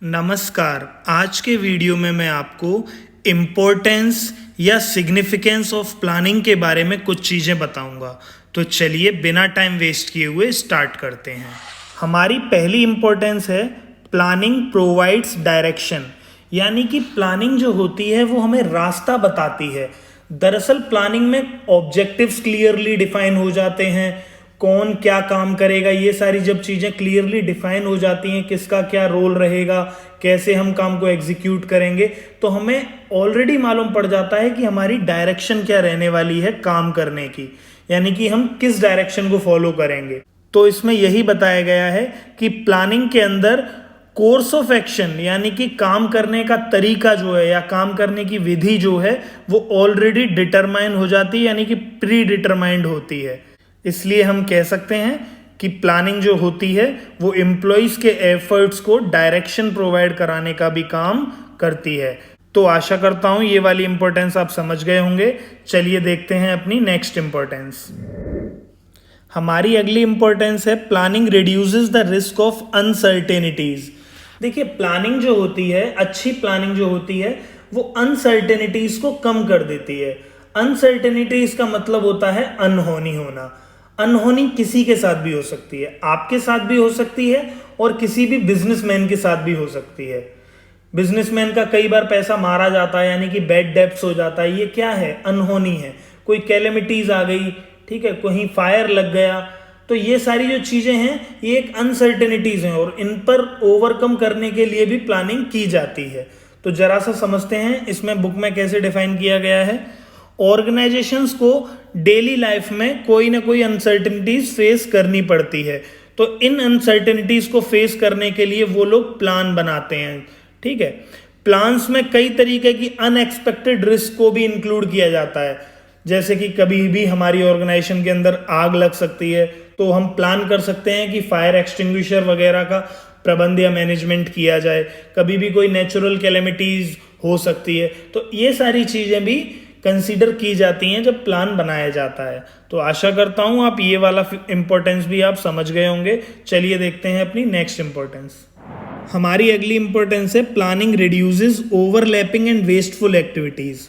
नमस्कार। आज के वीडियो में मैं आपको इम्पोर्टेंस या सिग्निफिकेंस ऑफ प्लानिंग के बारे में कुछ चीज़ें बताऊंगा। तो चलिए बिना टाइम वेस्ट किए हुए स्टार्ट करते हैं। हमारी पहली इम्पोर्टेंस है प्लानिंग प्रोवाइड्स डायरेक्शन, यानी कि प्लानिंग जो होती है वो हमें रास्ता बताती है। दरअसल प्लानिंग में ऑब्जेक्टिव्स क्लियरली डिफाइन हो जाते हैं, कौन क्या काम करेगा, ये सारी जब चीज़ें क्लियरली डिफाइन हो जाती हैं, किसका क्या रोल रहेगा, कैसे हम काम को एग्जीक्यूट करेंगे, तो हमें ऑलरेडी मालूम पड़ जाता है कि हमारी डायरेक्शन क्या रहने वाली है काम करने की, यानी कि हम किस डायरेक्शन को फॉलो करेंगे। तो इसमें यही बताया गया है कि प्लानिंग के अंदर कोर्स ऑफ एक्शन यानी कि काम करने का तरीका जो है या काम करने की विधि जो है वो ऑलरेडी डिटरमाइन हो जाती है, यानी कि प्री डिटरमाइंड होती है। इसलिए हम कह सकते हैं कि प्लानिंग जो होती है वो एम्प्लॉइज के एफर्ट्स को डायरेक्शन प्रोवाइड कराने का भी काम करती है। तो आशा करता हूं ये वाली इंपॉर्टेंस आप समझ गए होंगे। चलिए देखते हैं अपनी नेक्स्ट इंपॉर्टेंस। हमारी अगली इंपॉर्टेंस है planning reduces the risk of uncertainties. देखिए, प्लानिंग जो होती है, अच्छी प्लानिंग जो होती है वो अनसर्टेनिटीज को कम कर देती है। अनसर्टेनिटीज का मतलब होता है अनहोनी होना। अनहोनी किसी के साथ भी हो सकती है, आपके साथ भी हो सकती है और किसी भी बिजनेसमैन के साथ भी हो सकती है। बिजनेसमैन का कई बार पैसा मारा जाता है, यानी कि बैड डेब्ट्स हो जाता है। ये क्या है? अनहोनी है। कोई कैलेमिटीज आ गई, ठीक है, कहीं फायर लग गया, तो ये सारी जो चीजें हैं ये एक अनसर्टेनिटीज हैं और इन पर ओवरकम करने के लिए भी प्लानिंग की जाती है। तो जरा सा समझते हैं इसमें बुक में कैसे डिफाइन किया गया है। ऑर्गेनाइजेशंस को डेली लाइफ में कोई ना कोई अनसर्टेनिटीज फेस करनी पड़ती है, तो इन अनसर्टेनिटीज को फेस करने के लिए वो लोग प्लान बनाते हैं। ठीक है, प्लान्स में कई तरीके की अनएक्सपेक्टेड रिस्क को भी इंक्लूड किया जाता है। जैसे कि कभी भी हमारी ऑर्गेनाइजेशन के अंदर आग लग सकती है, तो हम प्लान कर सकते हैं कि फायर एक्सटिंग्विशर वगैरह का प्रबंध या मैनेजमेंट किया जाए। कभी भी कोई नेचुरल कैलेमिटीज हो सकती है, तो ये सारी चीजें भी कंसीडर की जाती हैं जब प्लान बनाया जाता है। तो आशा करता हूं आप ये वाला इंपॉर्टेंस भी आप समझ गए होंगे। चलिए देखते हैं अपनी नेक्स्ट इंपॉर्टेंस। हमारी अगली इंपॉर्टेंस है planning reduces overlapping and wasteful activities.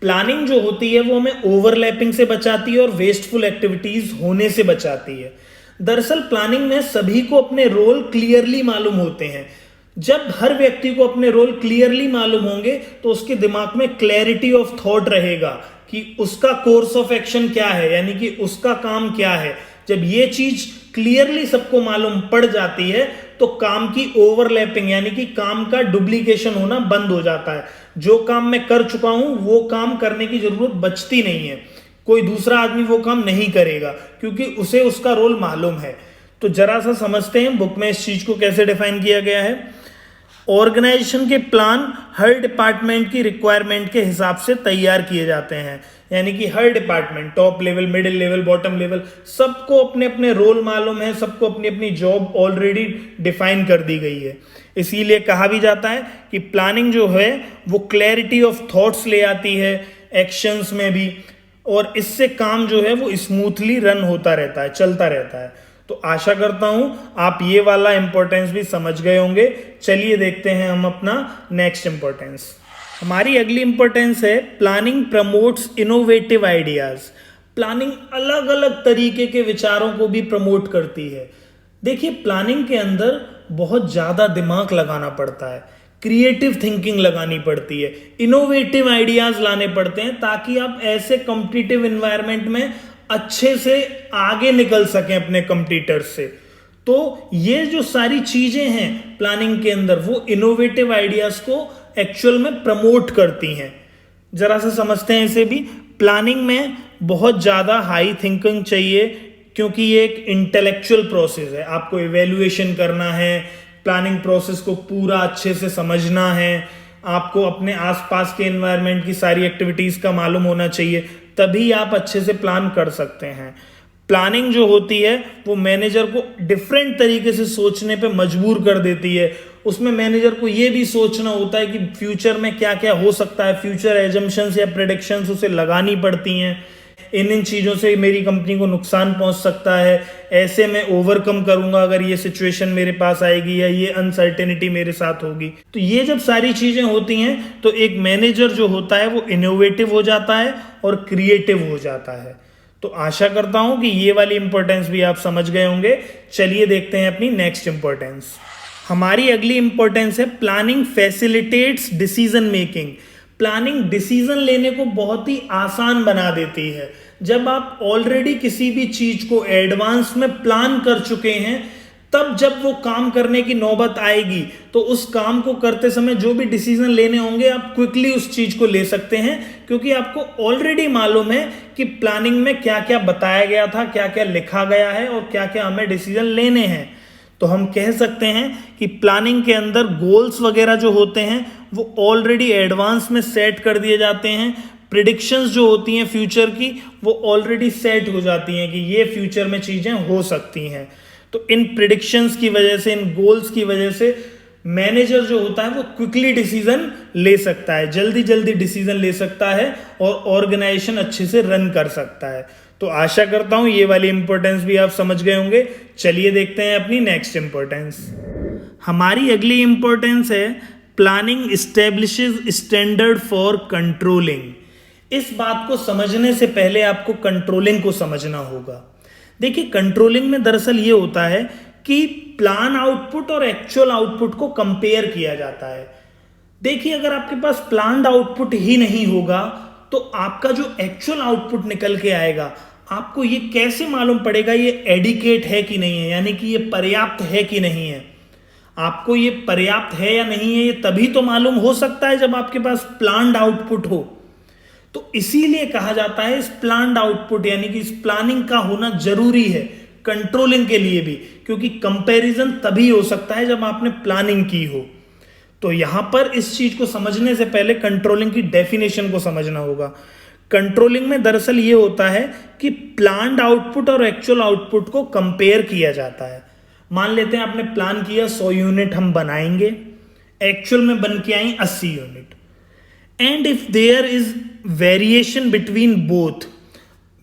Planning जो होती है वो हमें ओवरलैपिंग से बचाती है और वेस्टफुल एक्टिविटीज होने से बचाती है। दरअसल प्लानिंग में सभी को अपने रोल क्लियरली मालूम होते हैं। जब हर व्यक्ति को अपने रोल क्लियरली मालूम होंगे तो उसके दिमाग में क्लैरिटी ऑफ थॉट रहेगा कि उसका कोर्स ऑफ एक्शन क्या है, यानी कि उसका काम क्या है। जब ये चीज क्लियरली सबको मालूम पड़ जाती है तो काम की ओवरलैपिंग यानी कि काम का डुप्लीकेशन होना बंद हो जाता है। जो काम मैं कर चुका हूं वो काम करने की जरूरत बचती नहीं है, कोई दूसरा आदमी वो काम नहीं करेगा क्योंकि उसे उसका रोल मालूम है। तो जरा सा समझते हैं बुक में इस चीज को कैसे डिफाइन किया गया है। ऑर्गेनाइजेशन के प्लान हर डिपार्टमेंट की रिक्वायरमेंट के हिसाब से तैयार किए जाते हैं, यानी कि हर department, top level, middle level, bottom level, सबको अपने अपने रोल मालूम है, सबको अपनी अपनी जॉब ऑलरेडी डिफाइन कर दी गई है। इसीलिए कहा भी जाता है कि प्लानिंग जो है वो क्लैरिटी ऑफ थॉट्स ले आती है एक्शंस में भी, और इससे काम जो है वो स्मूथली रन होता रहता है, चलता रहता है। तो आशा करता हूं आप ये वाला इंपॉर्टेंस भी समझ गए होंगे। चलिए देखते हैं हम अपना नेक्स्ट इंपॉर्टेंस। हमारी अगली इंपॉर्टेंस है planning promotes innovative ideas. Planning अलग अलग तरीके के विचारों को भी प्रमोट करती है। देखिए, प्लानिंग के अंदर बहुत ज्यादा दिमाग लगाना पड़ता है, क्रिएटिव थिंकिंग लगानी पड़ती है, इनोवेटिव आइडियाज लाने पड़ते हैं ताकि आप ऐसे कॉम्पिटिटिव एनवायरनमेंट में अच्छे से आगे निकल सकें अपने कंपटीटर्स से। तो ये जो सारी चीजें हैं प्लानिंग के अंदर वो इनोवेटिव आइडियाज को एक्चुअल में प्रमोट करती हैं। जरा सा समझते हैं इसे भी। प्लानिंग में बहुत ज्यादा हाई थिंकिंग चाहिए क्योंकि ये एक इंटेलेक्चुअल प्रोसेस है। आपको इवेल्युएशन करना है, प्लानिंग प्रोसेस को पूरा अच्छे से समझना है, आपको अपने आसपास के एनवायरनमेंट की सारी एक्टिविटीज का मालूम होना चाहिए, तभी आप अच्छे से प्लान कर सकते हैं। प्लानिंग जो होती है वो मैनेजर को डिफरेंट तरीके से सोचने पे मजबूर कर देती है। उसमें मैनेजर को ये भी सोचना होता है कि फ्यूचर में क्या क्या हो सकता है, फ्यूचर एजम्पशंस या प्रेडिक्शंस उसे लगानी पड़ती हैं। इन चीज़ों से मेरी कंपनी को नुकसान पहुंच सकता है, ऐसे मैं ओवरकम करूंगा अगर ये सिचुएशन मेरे पास आएगी या ये अनसर्टेनिटी मेरे साथ होगी। तो ये जब सारी चीज़ें होती हैं तो एक मैनेजर जो होता है वो इनोवेटिव हो जाता है और क्रिएटिव हो जाता है। तो आशा करता हूं कि ये वाली इंपॉर्टेंस भी आप समझ गए होंगे। चलिए देखते हैं अपनी नेक्स्ट इंपॉर्टेंस। हमारी अगली इंपॉर्टेंस है planning facilitates decision making. Planning decision लेने को बहुत ही आसान बना देती है। जब आप ऑलरेडी किसी भी चीज को एडवांस में प्लान कर चुके हैं, तब जब वो काम करने की नौबत आएगी तो उस काम को करते समय जो भी डिसीजन लेने होंगे आप क्विकली उस चीज को ले सकते हैं, क्योंकि आपको ऑलरेडी मालूम है कि प्लानिंग में क्या क्या बताया गया था, क्या क्या लिखा गया है और क्या क्या हमें डिसीजन लेने हैं। तो हम कह सकते हैं कि प्लानिंग के अंदर गोल्स वगैरह जो होते हैं वो ऑलरेडी एडवांस में सेट कर दिए जाते हैं। प्रिडिक्शंस जो होती हैं फ्यूचर की वो ऑलरेडी सेट हो जाती हैं कि ये फ्यूचर में चीजें हो सकती हैं। तो इन प्रिडिक्शंस की वजह से, इन गोल्स की वजह से मैनेजर जो होता है वो क्विकली डिसीजन ले सकता है, जल्दी जल्दी डिसीजन ले सकता है और ऑर्गेनाइजेशन अच्छे से रन कर सकता है। तो आशा करता हूं ये वाली इंपॉर्टेंस भी आप समझ गए होंगे। चलिए देखते हैं अपनी नेक्स्ट इंपॉर्टेंस। हमारी अगली इंपॉर्टेंस है planning establishes standard for controlling. इस बात को समझने से पहले आपको कंट्रोलिंग को समझना होगा। देखिए, कंट्रोलिंग में दरअसल ये होता है कि प्लान आउटपुट और एक्चुअल आउटपुट को कंपेयर किया जाता है। देखिए, अगर आपके पास प्लान्ड आउटपुट ही नहीं होगा तो आपका जो एक्चुअल आउटपुट निकल के आएगा, आपको ये कैसे मालूम पड़ेगा ये एडिकेट है कि नहीं है, यानी कि ये पर्याप्त है कि नहीं है। आपको ये पर्याप्त है या नहीं है ये तभी तो मालूम हो सकता है जब आपके पास प्लान्ड आउटपुट हो। तो इसीलिए कहा जाता है इस प्लान्ड आउटपुट यानी कि इस प्लानिंग का होना जरूरी है कंट्रोलिंग के लिए भी, क्योंकि कंपैरिजन तभी हो सकता है जब आपने प्लानिंग की हो। तो यहां पर इस चीज को समझने से पहले कंट्रोलिंग की डेफिनेशन को समझना होगा। कंट्रोलिंग में दरअसल ये होता है कि प्लान्ड आउटपुट और एक्चुअल आउटपुट को कंपेयर किया जाता है। मान लेते हैं आपने प्लान किया 100 यूनिट हम बनाएंगे, एक्चुअल में बन के आई 80 unit. And if there is variation between both,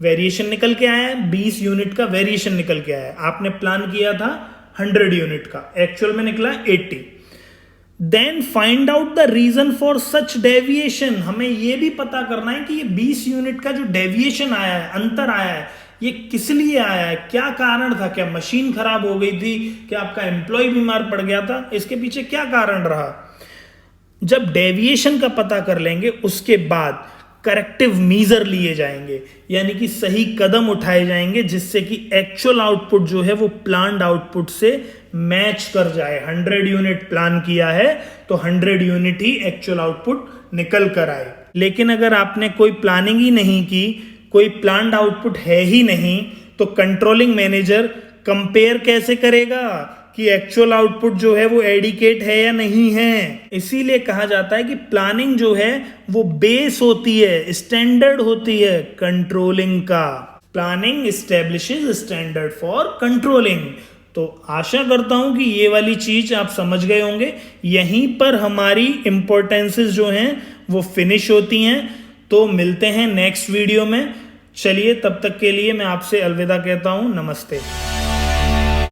variation निकल के आया है, 20 यूनिट का वेरिएशन निकल के आया है। आपने प्लान किया था 100 यूनिट का, एक्चुअल में निकला 80। Then find out the reason for such deviation. हमें यह भी पता करना है कि ये 20 यूनिट का जो डेविएशन आया है, अंतर आया है, ये किस लिए आया है, क्या कारण था, क्या मशीन खराब हो गई थी, क्या आपका एम्प्लॉय बीमार पड़ गया था, इसके पीछे क्या कारण रहा। जब डेविएशन का पता कर लेंगे उसके बाद करेक्टिव मीजर लिए जाएंगे, यानी कि सही कदम उठाए जाएंगे जिससे कि एक्चुअल आउटपुट जो है वो प्लान्ड आउटपुट से मैच कर जाए। 100 यूनिट प्लान किया है तो 100 यूनिट ही एक्चुअल आउटपुट निकल कर आए। लेकिन अगर आपने कोई प्लानिंग ही नहीं की, कोई प्लान्ड आउटपुट है ही नहीं, तो कंट्रोलिंग मैनेजर कंपेयर कैसे करेगा कि एक्चुअल आउटपुट जो है वो एडिकेट है या नहीं है। इसीलिए कहा जाता है कि प्लानिंग जो है वो बेस होती है, स्टैंडर्ड होती है कंट्रोलिंग का। Planning establishes standard for controlling. तो आशा करता हूं कि ये वाली चीज आप समझ गए होंगे। यहीं पर हमारी इंपॉर्टेंसेस जो हैं वो फिनिश होती हैं। तो मिलते हैं नेक्स्ट वीडियो में। चलिए, तब तक के लिए मैं आपसे अलविदा कहता हूं। नमस्ते।